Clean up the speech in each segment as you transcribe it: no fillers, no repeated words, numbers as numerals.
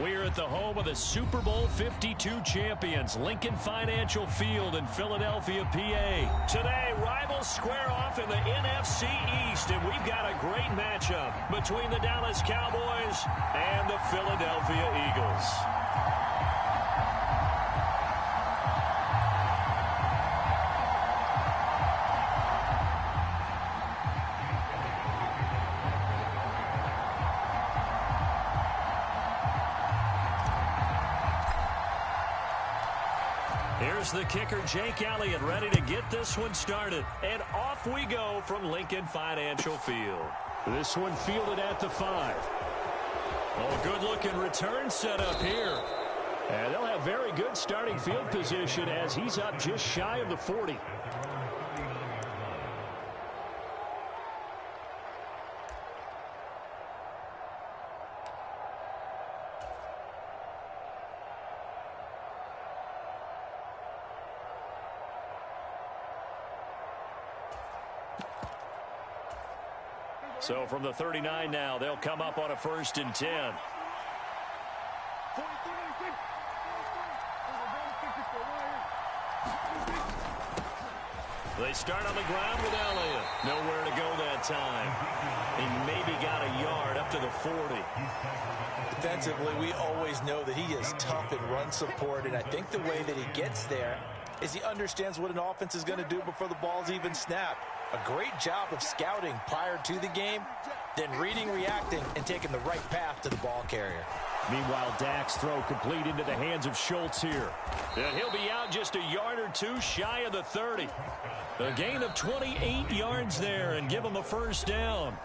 We're at the home of the Super Bowl 52 champions, Lincoln Financial Field in Philadelphia, PA. Today, rivals square off in the NFC East, and we've got a great matchup between the Dallas Cowboys and the Philadelphia Eagles. Here's the kicker, Jake Elliott, ready to get this one started. And off we go from Lincoln Financial Field. This one fielded at the 5. Oh, good-looking return set up here. And they'll have very good starting field position as he's up just shy of the 40. So from the 39 now, they'll come up on a 1st and 10. They start on the ground with Elliott. Nowhere to go that time. He maybe got a yard up to the 40. Defensively, we always know that he is tough in run support, and I think the way that he gets there is he understands what an offense is going to do before the ball's even snapped. A great job of scouting prior to the game, then reading, reacting, and taking the right path to the ball carrier. Meanwhile, Dak's throw complete into the hands of Schultz here. And he'll be out just a yard or two shy of the 30. A gain of 28 yards there and give him a 1st down.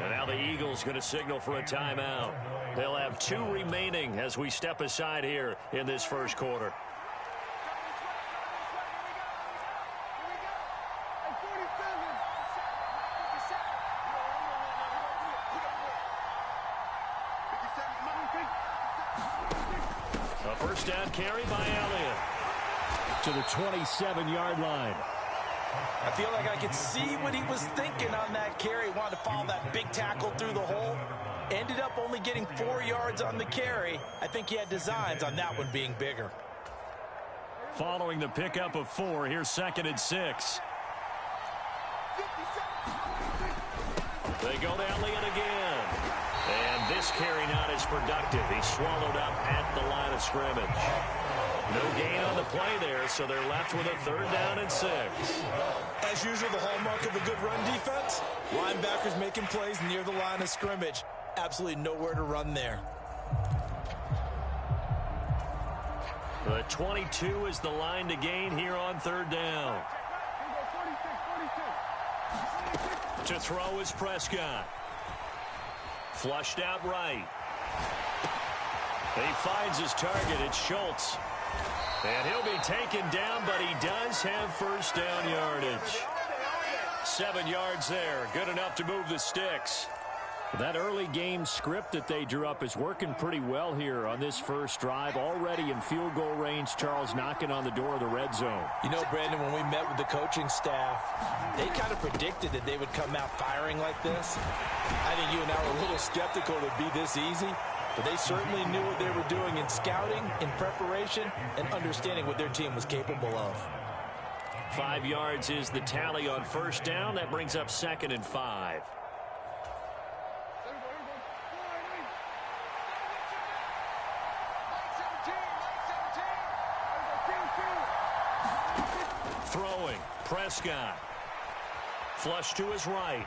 And now the Eagles going to signal for a timeout. They'll have 2 remaining as we step aside here in this 1st quarter. A 1st down carry by Elliott to the 27-yard line. I feel like I could see what he was thinking on that carry. Wanted to follow that big tackle through the hole. Ended up only getting 4 yards on the carry. I think he had designs on that one being bigger. Following the pickup of 4, here's 2nd and 6. They go to Elliott again. And this carry not as productive. He's swallowed up at the line of scrimmage. No gain on the play there, so they're left with a 3rd down and 6. As usual, the hallmark of a good run defense, linebackers making plays near the line of scrimmage. Absolutely nowhere to run there. The 22 is the line to gain here on 3rd down. To throw is Prescott. Flushed out right. He finds his target. It's Schultz. And he'll be taken down, but he does have 1st down yardage. 7 yards there. Good enough to move the sticks. That early game script that they drew up is working pretty well here on this 1st drive. Already in field goal range, Charles knocking on the door of the red zone. You know, Brandon, when we met with the coaching staff, they kind of predicted that they would come out firing like this. I think you and I were a little skeptical it would be this easy, but they certainly knew what they were doing in scouting, in preparation, and understanding what their team was capable of. 5 yards is the tally on 1st down. That brings up 2nd and 5. Throwing, Prescott. Flush to his right.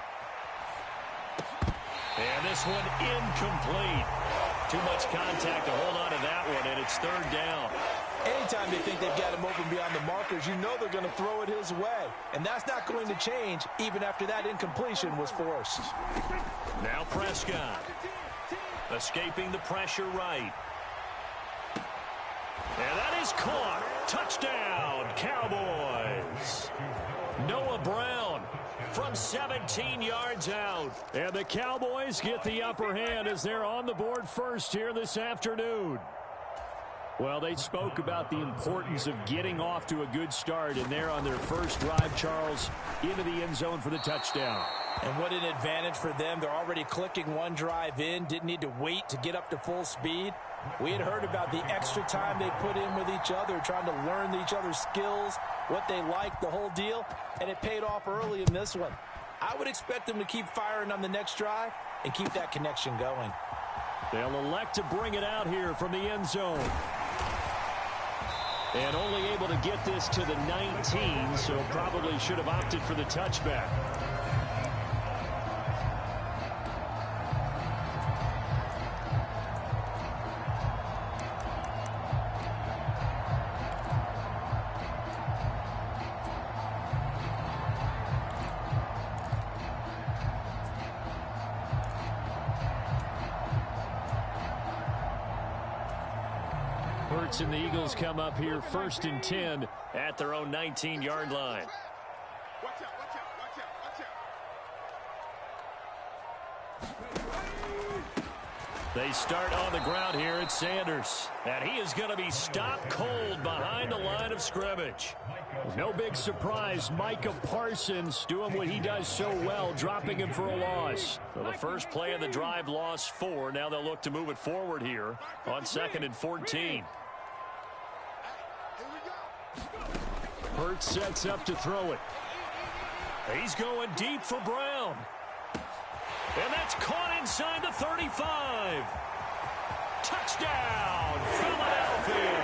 And this one incomplete. Too much contact to hold on to that one, and it's 3rd down. Anytime they think they've got him open beyond the markers, you know they're going to throw it his way. And that's not going to change even after that incompletion was forced. Now Prescott. Escaping the pressure right. And that is caught. Touchdown, Cowboys. Noah Brown from 17 yards out. And the Cowboys get the upper hand as they're on the board first here this afternoon. Well, they spoke about the importance of getting off to a good start, and they're on their first drive, Charles, into the end zone for the touchdown. And what an advantage for them. They're already clicking one drive in, didn't need to wait to get up to full speed. We had heard about the extra time they put in with each other, trying to learn each other's skills, what they like, the whole deal, and it paid off early in this one. I would expect them to keep firing on the next drive and keep that connection going. They'll elect to bring it out here from the end zone. And only able to get this to the 19, so probably should have opted for the touchback. And the Eagles come up here 1st and 10 at their own 19-yard line. Watch out, watch out, watch out, watch out. They start on the ground here at Sanders. And he is going to be stopped cold behind the line of scrimmage. No big surprise. Micah Parsons doing what he does so well, dropping him for a loss. So the first play of the drive, lost 4. Now they'll look to move it forward here on 2nd and 14. Hurts sets up to throw it. He's going deep for Brown. And that's caught inside the 35. Touchdown, Philadelphia.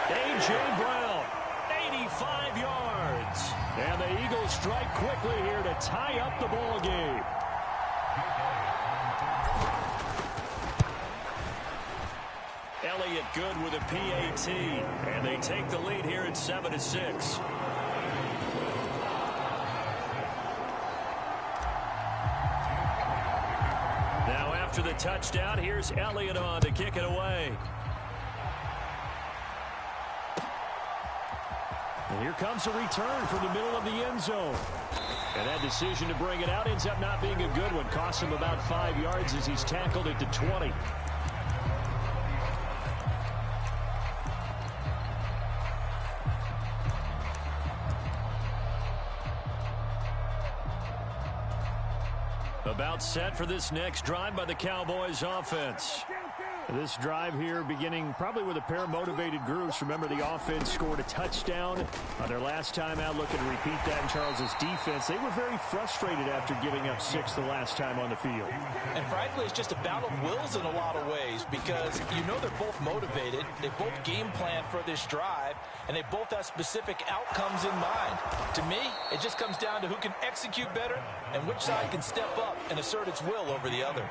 A.J. Brown, 85 yards. And the Eagles strike quickly here to tie up the ball game. Elliott good with a PAT, and they take the lead here at 7-6. Now after the touchdown, here's Elliott on to kick it away. And here comes a return from the middle of the end zone. And that decision to bring it out ends up not being a good one. Costs him about 5 yards as he's tackled at the 20. About set for this next drive by the Cowboys offense. This drive here beginning probably with a pair of motivated groups. Remember, the offense scored a touchdown on their last time out. Looking to repeat that in Charles's defense. They were very frustrated after giving up 6 the last time on the field. And frankly, it's just a battle of wills in a lot of ways, because you know they're both motivated. They both game plan for this drive, and they both have specific outcomes in mind. To me, it just comes down to who can execute better and which side can step up and assert its will over the other.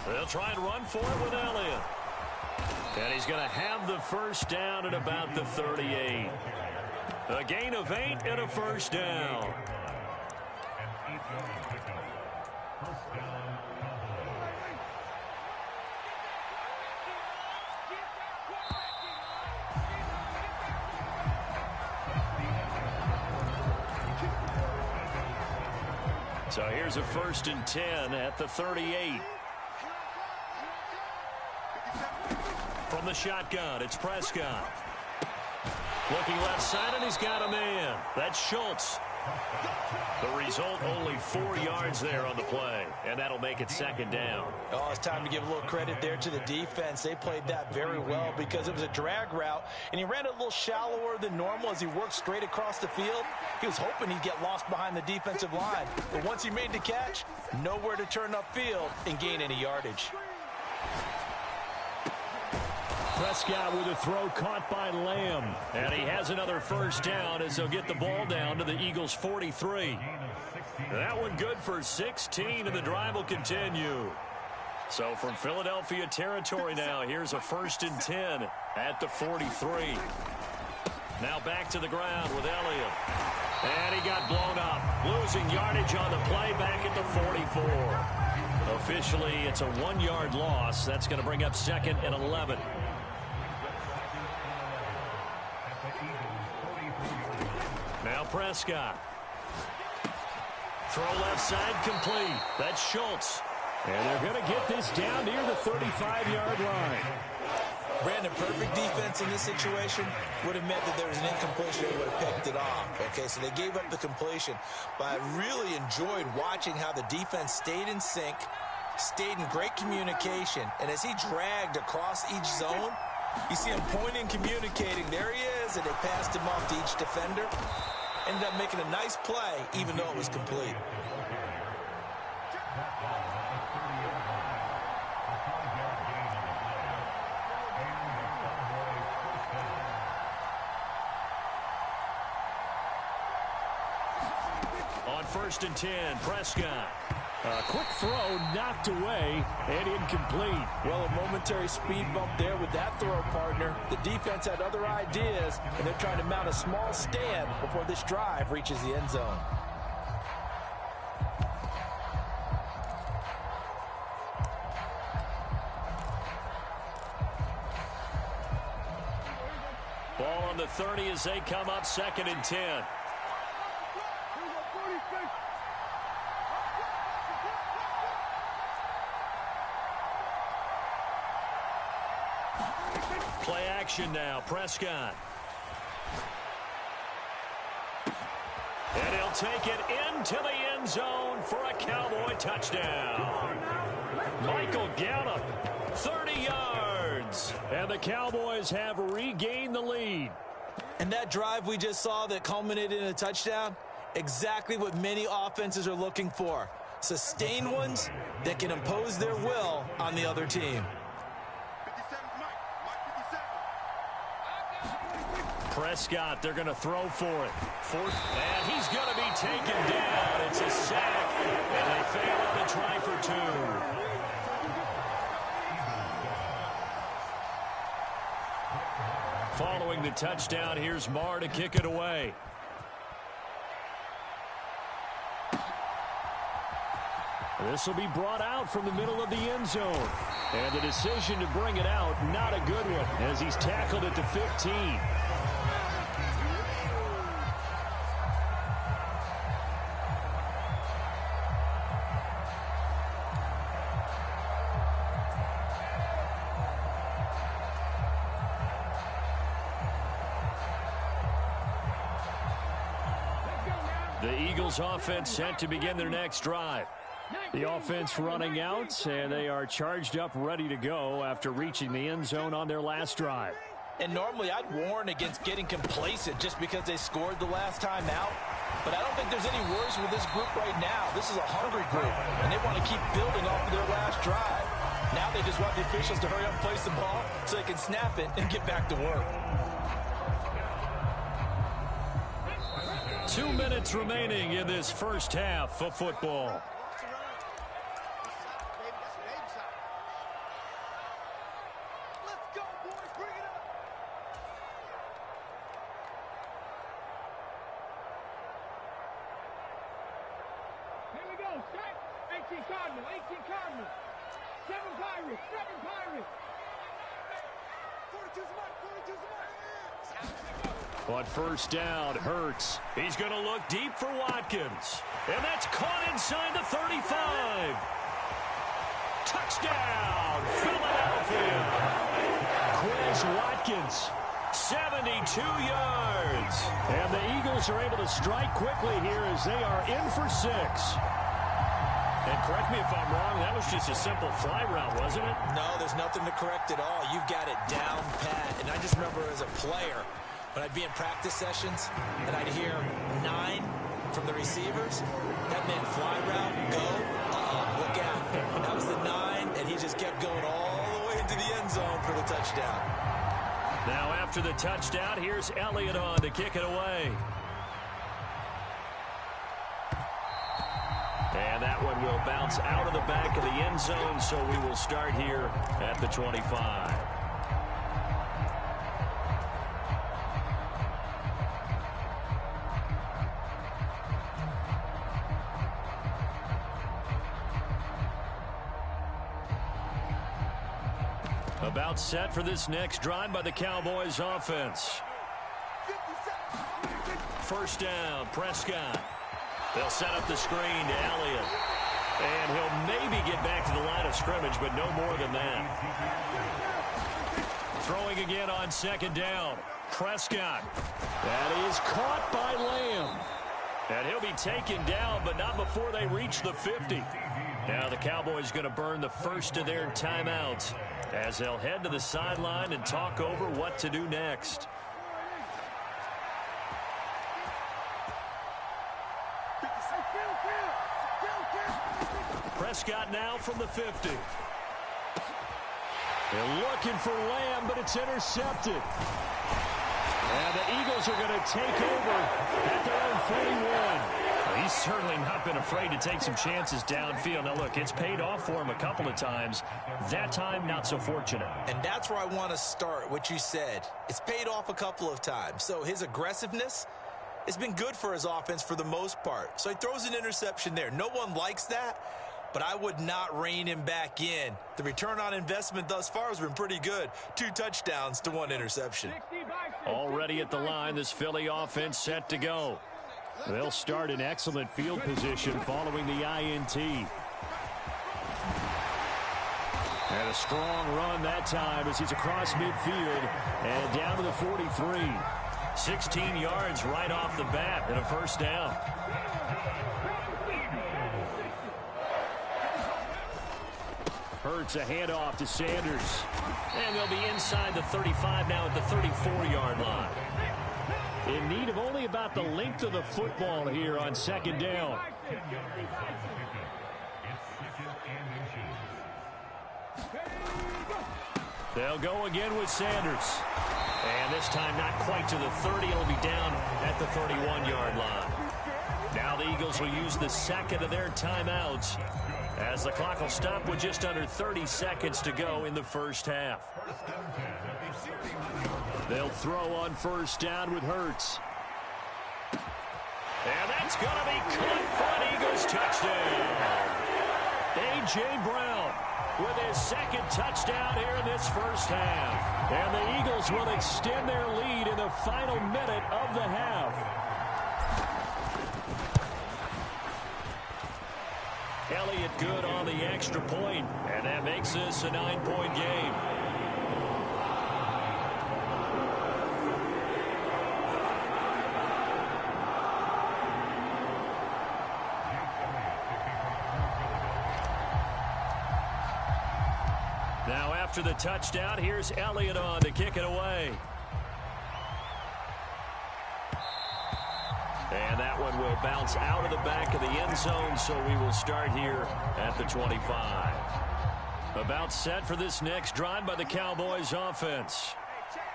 They'll try and run for it with Elliott. And he's going to have the first down at about the 38. A gain of 8 and a first down. So here's a 1st and 10 at the 38. From the shotgun, it's Prescott. Looking left side, and he's got a man. That's Schultz. The result, only 4 yards there on the play, and that'll make it 2nd down. Oh, it's time to give a little credit there to the defense. They played that very well because it was a drag route, and he ran it a little shallower than normal as he worked straight across the field. He was hoping he'd get lost behind the defensive line, but once he made the catch, nowhere to turn upfield and gain any yardage. Prescott with a throw caught by Lamb. And he has another first down as they'll get the ball down to the Eagles' 43. That one good for 16, and the drive will continue. So from Philadelphia territory now, here's a 1st and 10 at the 43. Now back to the ground with Elliott. And he got blown up. Losing yardage on the play back at the 44. Officially, it's a 1-yard loss. That's going to bring up 2nd and 11. Now Prescott. Throw left side complete. That's Schultz. And they're going to get this down near the 35-yard line. Brandon, perfect defense in this situation would have meant that there was an incompletion and would have picked it off. Okay, so they gave up the completion. But I really enjoyed watching how the defense stayed in sync, stayed in great communication. And as he dragged across each zone, you see him pointing, communicating. There he is, and they passed him off to each defender. Ended up making a nice play, even though it was complete. On 1st and 10, Prescott. A quick throw knocked away and incomplete. Well, a momentary speed bump there with that throw, partner. The defense had other ideas, and they're trying to mount a small stand before this drive reaches the end zone. Ball on the 30 as they come up 2nd and 10. Play action now, Prescott. And he'll take it into the end zone for a Cowboy touchdown. Michael Gallup, 30 yards. And the Cowboys have regained the lead. And that drive we just saw that culminated in a touchdown, exactly what many offenses are looking for. Sustained ones that can impose their will on the other team. Prescott, they're going to throw for it. And he's going to be taken down. It's a sack, and they fail on the try for 2. Following the touchdown, here's Marr to kick it away. This will be brought out from the middle of the end zone. And the decision to bring it out, not a good one, as he's tackled at the 15. The Eagles offense set to begin their next drive. The offense running out, and they are charged up, ready to go after reaching the end zone on their last drive. And normally I'd warn against getting complacent just because they scored the last time out. But I don't think there's any worries with this group right now. This is a hungry group, and they want to keep building off of their last drive. Now they just want the officials to hurry up and place the ball so they can snap it and get back to work. 2 minutes remaining in this first half of football. On 1st down, Hurts. He's going to look deep for Watkins. And that's caught inside the 35. Touchdown, Philadelphia. Quez Watkins, 72 yards. And the Eagles are able to strike quickly here as they are in for 6. And correct me if I'm wrong, that was just a simple fly route, wasn't it? No, there's nothing to correct at all. You've got it down pat. And I just remember as a player, when I'd be in practice sessions and I'd hear 9 from the receivers, that meant fly route, go, look out. And that was the 9, and he just kept going all the way into the end zone for the touchdown. Now after the touchdown, here's Elliott on to kick it away. And that one will bounce out of the back of the end zone, so we will start here at the 25. About set for this next drive by the Cowboys offense. 1st down, Prescott. They'll set up the screen to Elliott. And he'll maybe get back to the line of scrimmage, but no more than that. Throwing again on second down. Prescott. That is caught by Lamb. And he'll be taken down, but not before they reach the 50. Now the Cowboys going to burn the first of their timeouts as they'll head to the sideline and talk over what to do next. Prescott now from the 50. They're looking for Lamb, but it's intercepted. And the Eagles are going to take over at their own 41. Well, he's certainly not been afraid to take some chances downfield. Now, look, it's paid off for him a couple of times. That time, not so fortunate. And that's where I want to start, what you said. It's paid off a couple of times. So his aggressiveness has been good for his offense for the most part. So he throws an interception there. No one likes that, but I would not rein him back in. The return on investment thus far has been pretty good. 2 touchdowns to 1 interception. Already at the line, this Philly offense set to go. They'll start in excellent field position following the INT. And a strong run that time as he's across midfield and down to the 43. 16 yards right off the bat and a first down. Hurts a handoff to Sanders. And they'll be inside the 35 now at the 34-yard line. In need of only about the length of the football here on second down. They'll go again with Sanders. And this time not quite to the 30. It'll be down at the 31-yard line. Now the Eagles will use the second of their timeouts as the clock will stop with just under 30 seconds to go in the first half. They'll throw on first down with Hurts. And that's going to be caught for an Eagles touchdown. A.J. Brown with his second touchdown here in this first half. And the Eagles will extend their lead in the final minute of the half. Elliott good on the extra point, and that makes this a 9-point game. Now after the touchdown, here's Elliott on to kick it away. And that one will bounce out of the back of the end zone, so we will start here at the 25. About set for this next drive by the Cowboys offense.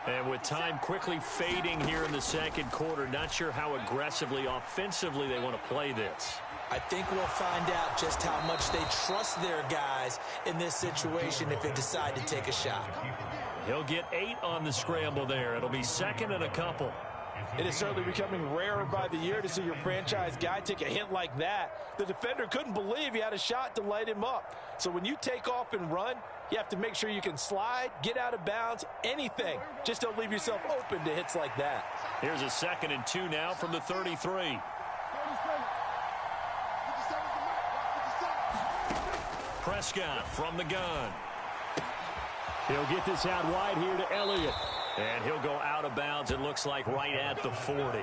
And with time quickly fading here in the second quarter, not sure how aggressively, offensively they want to play this. I think we'll find out just how much they trust their guys in this situation if they decide to take a shot. He'll get 8 on the scramble there. It'll be second and a couple. It is certainly becoming rarer by the year to see your franchise guy take a hit like that. The defender couldn't believe he had a shot to light him up. So when you take off and run, you have to make sure you can slide, get out of bounds, anything. Just don't leave yourself open to hits like that. Here's a 2nd and 2 now from the 33. Prescott from the gun. He'll get this out wide here to Elliott. And he'll go out of bounds, it looks like, right at the 40.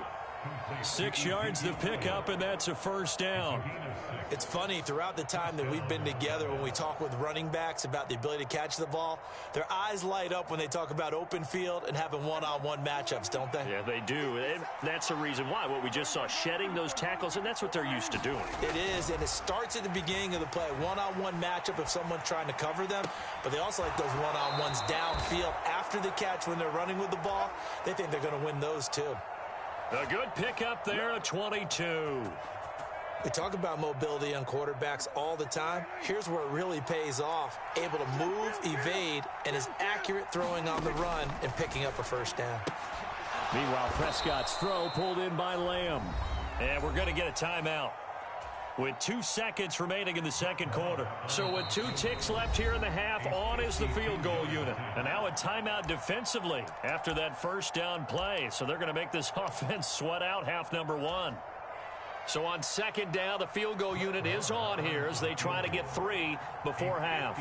6 yards to pick up, and that's a first down. It's funny, throughout the time that we've been together, when we talk with running backs about the ability to catch the ball, their eyes light up when they talk about open field and having one-on-one matchups, don't they? Yeah, they do. And that's the reason why. What we just saw, shedding those tackles, and that's what they're used to doing. It is, and it starts at the beginning of the play. One-on-one matchup if someone's trying to cover them, but they also like those one-on-ones downfield after the catch when they're running with the ball. They think they're going to win those, too. A good pickup there, a 22. We talk about mobility on quarterbacks all the time. Here's where it really pays off. Able to move, evade, and is accurate throwing on the run and picking up a first down. Meanwhile, Prescott's throw pulled in by Lamb. And we're going to get a timeout with 2 seconds remaining in the second quarter. So with 2 ticks left here in the half, on is the field goal unit. And now a timeout defensively after that first down play. So they're going to make this offense sweat out half number 1. So on second down, the field goal unit is on here as they try to get 3 before half.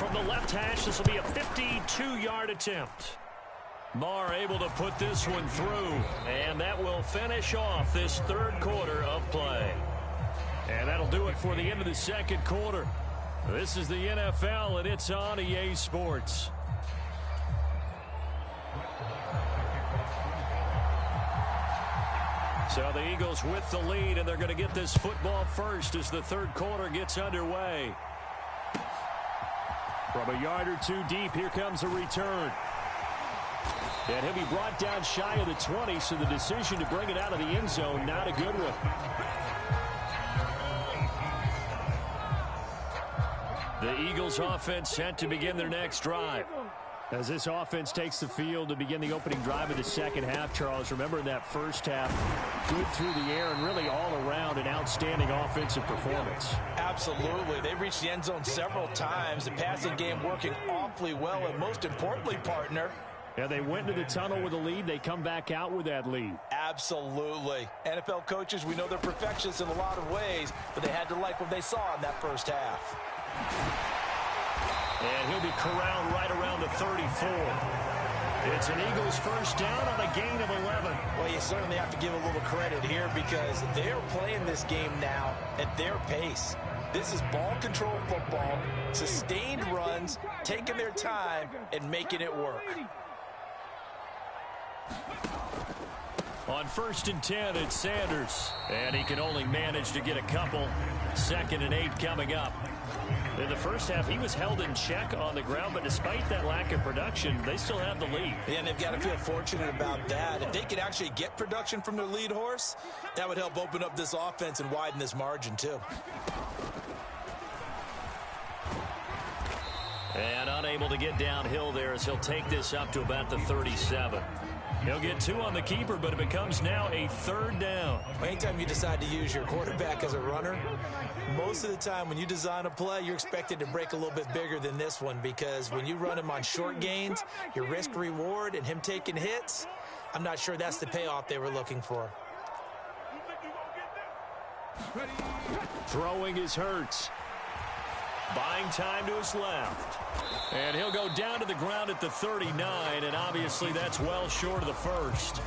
From the left hash, this will be a 52-yard attempt. Marr able to put this one through, and that will finish off this third quarter of play. And that'll do it for the end of the second quarter. This is the NFL, and it's on EA Sports. So the Eagles with the lead, and they're going to get this football first as the third quarter gets underway. From a yard or two deep, here comes a return. And he'll be brought down shy of the 20, so the decision to bring it out of the end zone, not a good one. The Eagles offense set to begin their next drive. As this offense takes the field to begin the opening drive of the second half, Charles, remember in that first half, good through the air and really all around an outstanding offensive performance. Absolutely. They reached the end zone several times. The passing game working awfully well, and most importantly, partner, yeah, they went to the tunnel with a lead. They come back out with that lead. Absolutely. NFL coaches, we know they're perfectionists in a lot of ways, but they had to like what they saw in that first half. And he'll be corralled right around the 34. It's an Eagles first down on a gain of 11. Well, you certainly have to give a little credit here because they're playing this game now at their pace. This is ball control football, sustained runs, taking their time, and making it work. On 1st and 10, it's Sanders. And he can only manage to get a couple. 2nd and 8 coming up. In the first half, he was held in check on the ground, but despite that lack of production, they still have the lead. Yeah, and they've got to feel fortunate about that. If they could actually get production from their lead horse, that would help open up this offense and widen this margin, too. And unable to get downhill there as he'll take this up to about the 37. He'll get 2 on the keeper, but it becomes now a 3rd down. Anytime you decide to use your quarterback as a runner, most of the time when you design a play, you're expected to break a little bit bigger than this one because when you run him on short gains, your risk-reward and him taking hits, I'm not sure that's the payoff they were looking for. Throwing is Hurts. Buying time to his left. And he'll go down to the ground at the 39, and obviously that's well short of the first.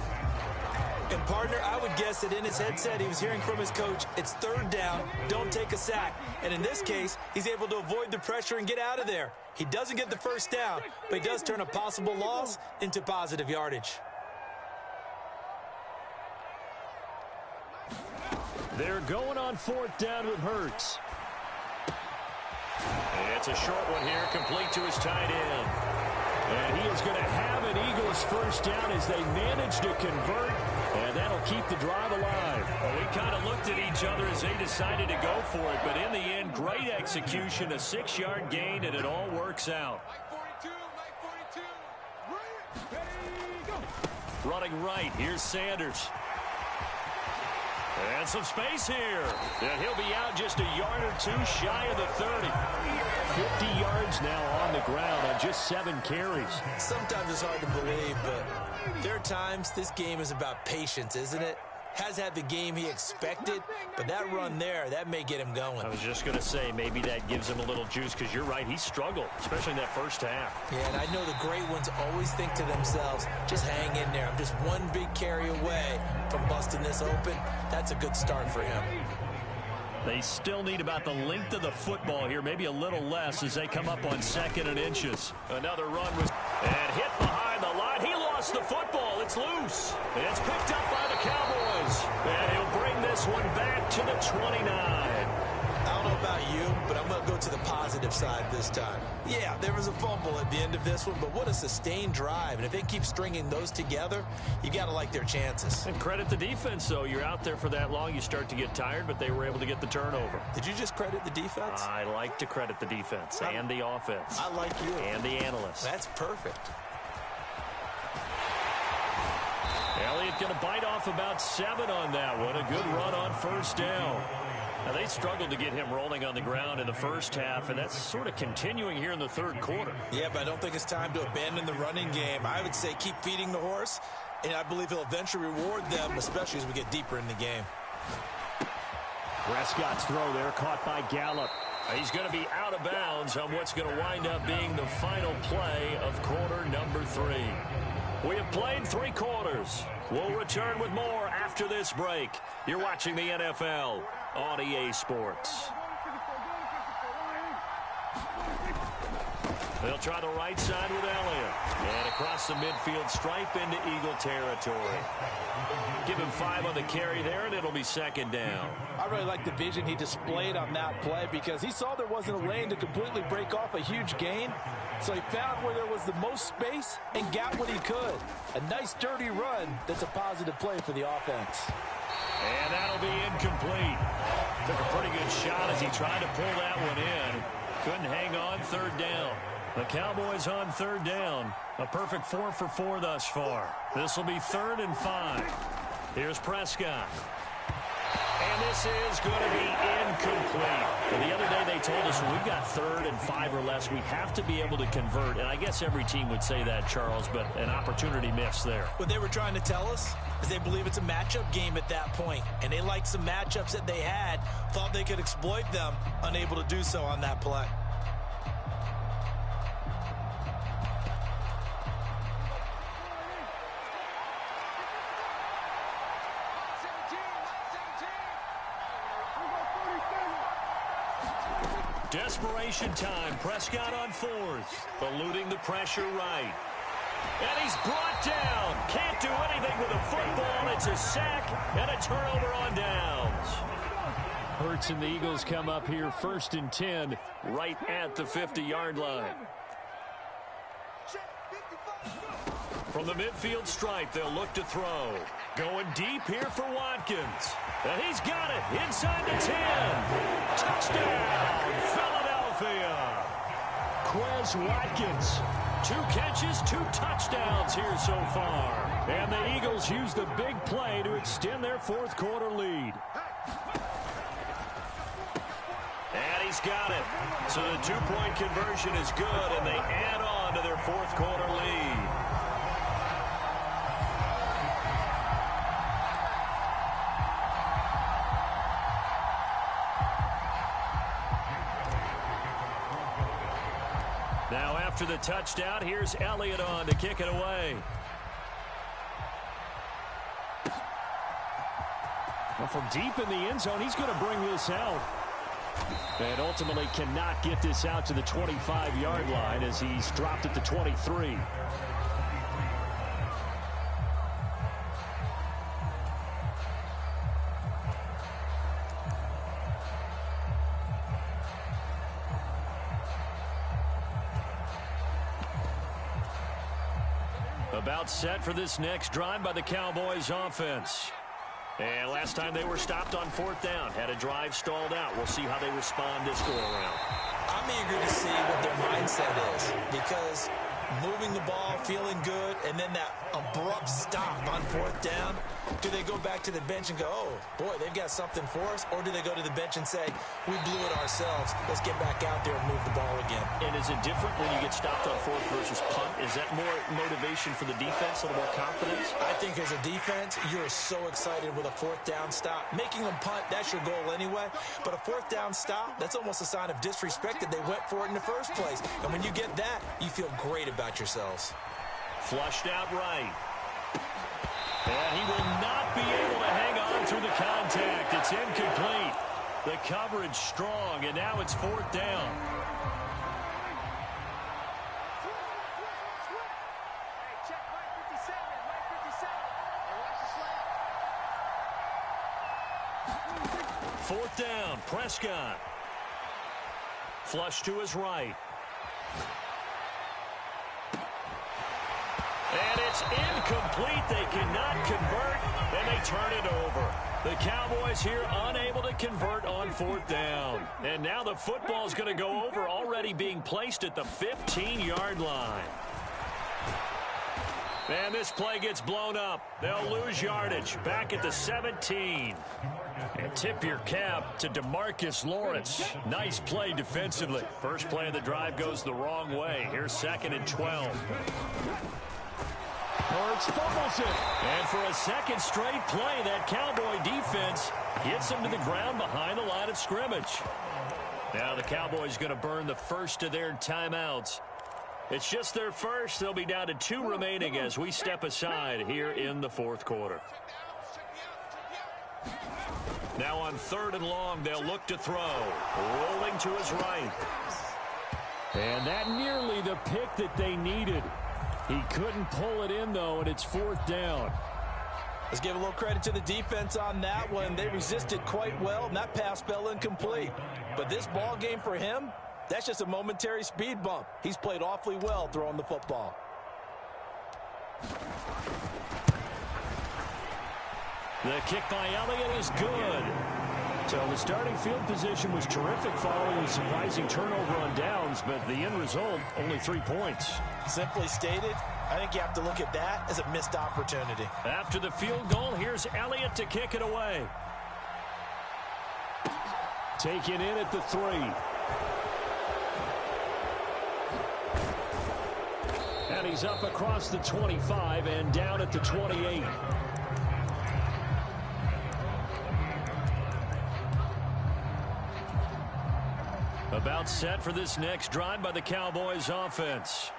And, partner, I would guess that in his headset he was hearing from his coach, it's 3rd down, don't take a sack. And in this case, he's able to avoid the pressure and get out of there. He doesn't get the first down, but he does turn a possible loss into positive yardage. They're going on 4th down with Hurts. It's a short one here, complete to his tight end. And he is going to have an Eagles first down as they manage to convert, and that'll keep the drive alive. Well, we kind of looked at each other as they decided to go for it, but in the end, great execution, a 6-yard gain, and it all works out. Running right, here's Sanders. And some space here. And he'll be out just a yard or 2 shy of the 30. 50 yards now on the ground on just 7 carries. Sometimes it's hard to believe, but there are times this game is about patience, isn't it? Has had the game he expected, but that run there, that may get him going. I was just going to say, maybe that gives him a little juice, because you're right, he struggled, especially in that first half. Yeah, and I know the great ones always think to themselves, just hang in there. I'm just one big carry away from busting this open. That's a good start for him. They still need about the length of the football here, maybe a little less as they come up on 2nd and inches. Another run was and hit behind the line. He lost the football. It's loose. It's picked up by the Cowboys. And he'll bring this one back to the 29. I don't know about you, but I'm going to go to the positive side this time. Yeah, there was a fumble at the end of this one, but what a sustained drive. And if they keep stringing those together, you got to like their chances. And credit the defense, though. You're out there for that long, you start to get tired, but they were able to get the turnover. Did you just credit the defense? I like to credit the defense and the offense. I like you. And the analysts. That's perfect. Elliott going to bite off about 7 on that one. A good run on 1st down. Now, they struggled to get him rolling on the ground in the first half, and that's sort of continuing here in the 3rd quarter. Yeah, but I don't think it's time to abandon the running game. I would say keep feeding the horse, and I believe he'll eventually reward them, especially as we get deeper in the game. Prescott's throw there caught by Gallup. He's going to be out of bounds on what's going to wind up being the final play of quarter number 3. We have played 3 quarters. We'll return with more after this break. You're watching the NFL on EA Sports. They'll try the right side with Elliott. And across the midfield stripe into Eagle territory. Give him 5 on the carry there, and it'll be second down. I really like the vision he displayed on that play because he saw there wasn't a lane to completely break off a huge gain. So he found where there was the most space and got what he could. A nice, dirty run that's a positive play for the offense. And that'll be incomplete. Took a pretty good shot as he tried to pull that one in. Couldn't hang on, third down. The Cowboys on third down. A perfect 4 for 4 thus far. This will be 3rd and 5. Here's Prescott. And this is going to be incomplete. Well, the other day they told us when we've got 3rd and 5 or less, we have to be able to convert. And I guess every team would say that, Charles, but an opportunity missed there. What they were trying to tell us is they believe it's a matchup game at that point. And they liked some matchups that they had, thought they could exploit them, unable to do so on that play. Desperation time. Prescott on 4th. Eluding the pressure right. And he's brought down. Can't do anything with a football. It's a sack and a turnover on downs. Hurts and the Eagles come up here 1st and 10 right at the 50-yard line. From the midfield stripe, they'll look to throw. Going deep here for Watkins. And he's got it inside the 10. Touchdown, Philadelphia. Quez Watkins. 2 catches, 2 touchdowns here so far. And the Eagles use the big play to extend their 4th quarter lead. And he's got it. So the 2-point conversion is good, and they add on to their 4th quarter lead. Now after the touchdown, here's Elliott on to kick it away. Well, from deep in the end zone, he's going to bring this out. And ultimately cannot get this out to the 25-yard line as he's dropped at the 23. About set for this next drive by the Cowboys offense. And last time they were stopped on 4th down. Had a drive stalled out. We'll see how they respond this go-around. I'm eager to see what their mindset is because moving the ball, feeling good, and then that abrupt stop on 4th down. Do they go back to the bench and go, oh, boy, they've got something for us? Or do they go to the bench and say, we blew it ourselves. Let's get back out there and move the ball again. And is it different when you get stopped on 4th versus punt? Is that more motivation for the defense, a little more confidence? I think as a defense, you're so excited with a 4th down stop. Making them punt, that's your goal anyway. But a 4th down stop, that's almost a sign of disrespect that they went for it in the first place. And when you get that, you feel great about yourselves. Flushed out right. And he will not be able to hang on through the contact. It's incomplete. The coverage strong, and now it's 4th down. Fourth down, Prescott. Flush to his right. And it's incomplete. They cannot convert, and they turn it over. The Cowboys here unable to convert on 4th down. And now the football is going to go over, already being placed at the 15-yard line. And this play gets blown up. They'll lose yardage back at the 17. And tip your cap to DeMarcus Lawrence. Nice play defensively. First play of the drive goes the wrong way. Here's 2nd and 12. Hurts fumbles it. And for a second straight play, that Cowboy defense gets them to the ground behind the line of scrimmage. Now the Cowboys going to burn the first of their timeouts. It's just their first. They'll be down to 2 remaining as we step aside here in the fourth quarter. Now on 3rd and long, they'll look to throw. Rolling to his right. And that nearly the pick that they needed. He couldn't pull it in, though, and it's 4th down. Let's give a little credit to the defense on that one. They resisted quite well, and that pass fell incomplete. But this ball game for him, that's just a momentary speed bump. He's played awfully well throwing the football. The kick by Elliott is good. So the starting field position was terrific following a surprising turnover on downs, but the end result, only 3 points. Simply stated, I think you have to look at that as a missed opportunity. After the field goal, here's Elliott to kick it away. Taken in at the 3. And he's up across the 25 and down at the 28. About set for this next drive by the Cowboys offense.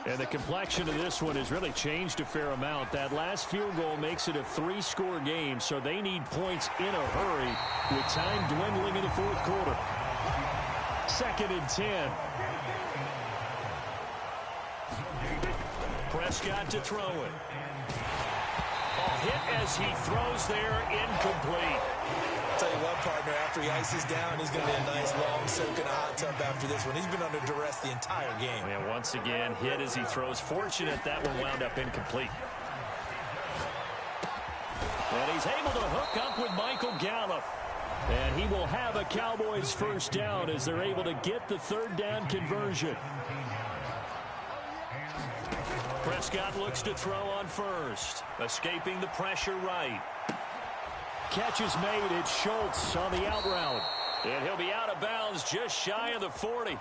And the complexion of this one has really changed a fair amount. That last field goal makes it a 3-score game, so they need points in a hurry with time dwindling in the fourth quarter. 2nd and 10. Prescott to throw it. Hit as he throws there, incomplete. I'll tell you what, partner, after he ices down, he's going to be a nice, long soak in a hot tub after this one. He's been under duress the entire game. And once again, hit as he throws. Fortunate that one wound up incomplete. And he's able to hook up with Michael Gallup. And he will have a Cowboys first down as they're able to get the 3rd down conversion. Prescott looks to throw on first. Escaping the pressure right. Catch is made. It's Schultz on the out route. And he'll be out of bounds just shy of the 40.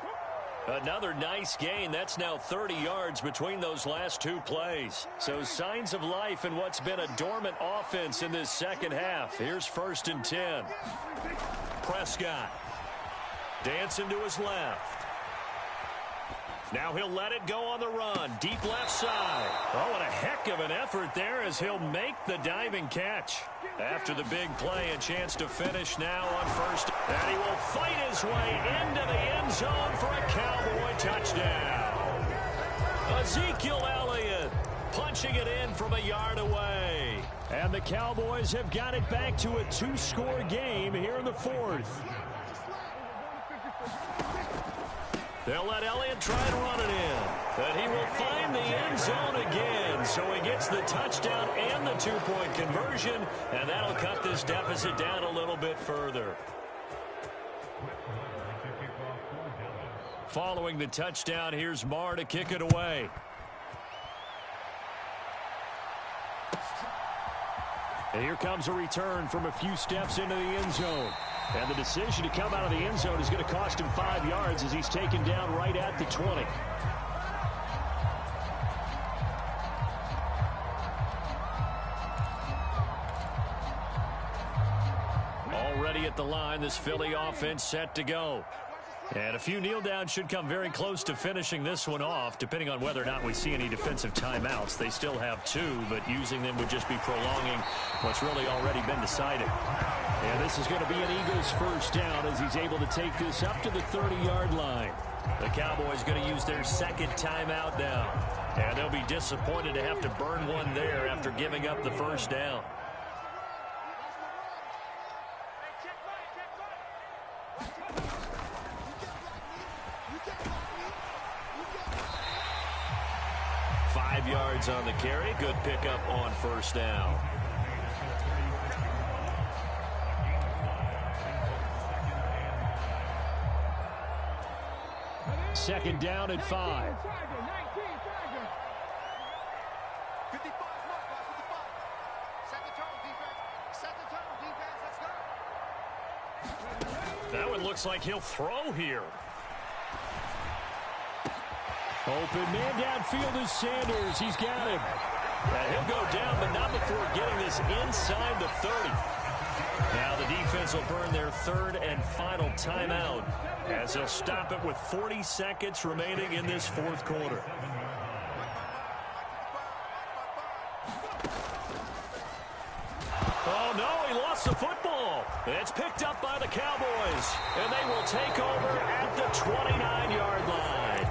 Another nice gain. That's now 30 yards between those last 2 plays. So signs of life in what's been a dormant offense in this second half. Here's 1st and 10. Prescott dancing to his left. Now he'll let it go on the run. Deep left side. Oh, what a heck of an effort there as he'll make the diving catch. After the big play, a chance to finish now on 1st. And he will fight his way into the end zone for a Cowboy touchdown. Ezekiel Elliott punching it in from a yard away. And the Cowboys have got it back to a 2-score game here in the 4th. They'll let Elliott try to run it in. But he will find the end zone again. So he gets the touchdown and the 2-point conversion. And that'll cut this deficit down a little bit further. Following the touchdown, here's Marr to kick it away. And here comes a return from a few steps into the end zone. And the decision to come out of the end zone is going to cost him 5 yards as he's taken down right at the 20. Already at the line, this Philly offense set to go. And a few kneel downs should come very close to finishing this one off, depending on whether or not we see any defensive timeouts. They still have 2, but using them would just be prolonging what's really already been decided. And this is going to be an Eagles first down as he's able to take this up to the 30-yard line. The Cowboys going to use their 2nd timeout now. And they'll be disappointed to have to burn one there after giving up the first down. Yards on the carry. Good pickup on first down. Second down at 5. That one looks like he'll throw here. Open man downfield is Sanders. He's got him. And he'll go down, but not before getting this inside the 30. Now the defense will burn their third and final timeout as they'll stop it with 40 seconds remaining in this fourth quarter. Oh, no, he lost the football. It's picked up by the Cowboys, and they will take over at the 29-yard line.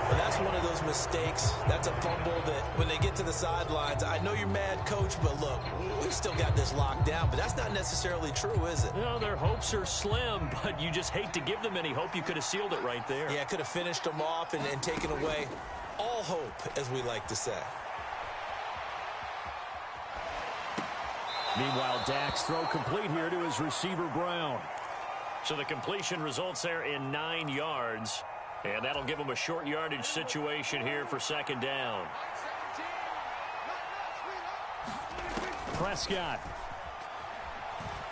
Well, that's one of those mistakes. That's a fumble that when they get to the sidelines, I know you're mad, Coach, but look, we've still got this locked down. But that's not necessarily true, is it? No, their hopes are slim, but you just hate to give them any hope. You could have sealed it right there. Yeah, could have finished them off and taken away all hope, as we like to say. Meanwhile, Dak's throw complete here to his receiver, Brown. So the completion results there in 9 yards. And that'll give him a short yardage situation here for second down. Prescott.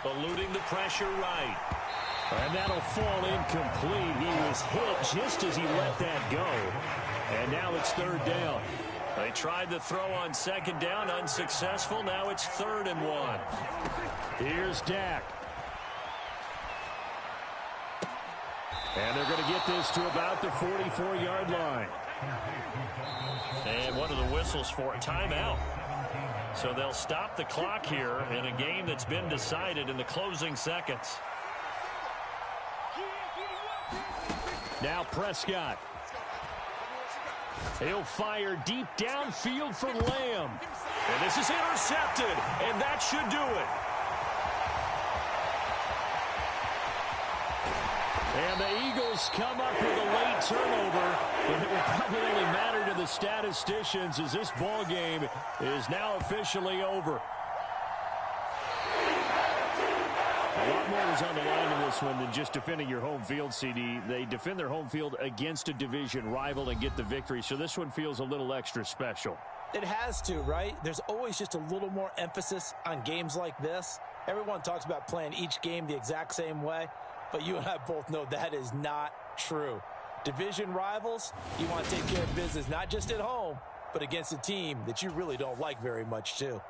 Eluding the pressure right. And that'll fall incomplete. He was hit just as he let that go. And now it's third down. They tried the throw on second down, unsuccessful. Now it's 3rd and 1. Here's Dak. And they're going to get this to about the 44-yard line. And one of the whistles for a timeout. So they'll stop the clock here in a game that's been decided in the closing seconds. Now Prescott. He'll fire deep downfield for Lamb. And this is intercepted, and that should do it. And the Eagles come up with a late turnover, but it will probably only matter to the statisticians as this ball game is now officially over. A lot more is on the line in this one than just defending your home field, CD. They defend their home field against a division rival and get the victory, so this one feels a little extra special. It has to, right? There's always just a little more emphasis on games like this. Everyone talks about playing each game the exact same way. But you and I both know that is not true. Division rivals, you want to take care of business, not just at home, but against a team that you really don't like very much, too.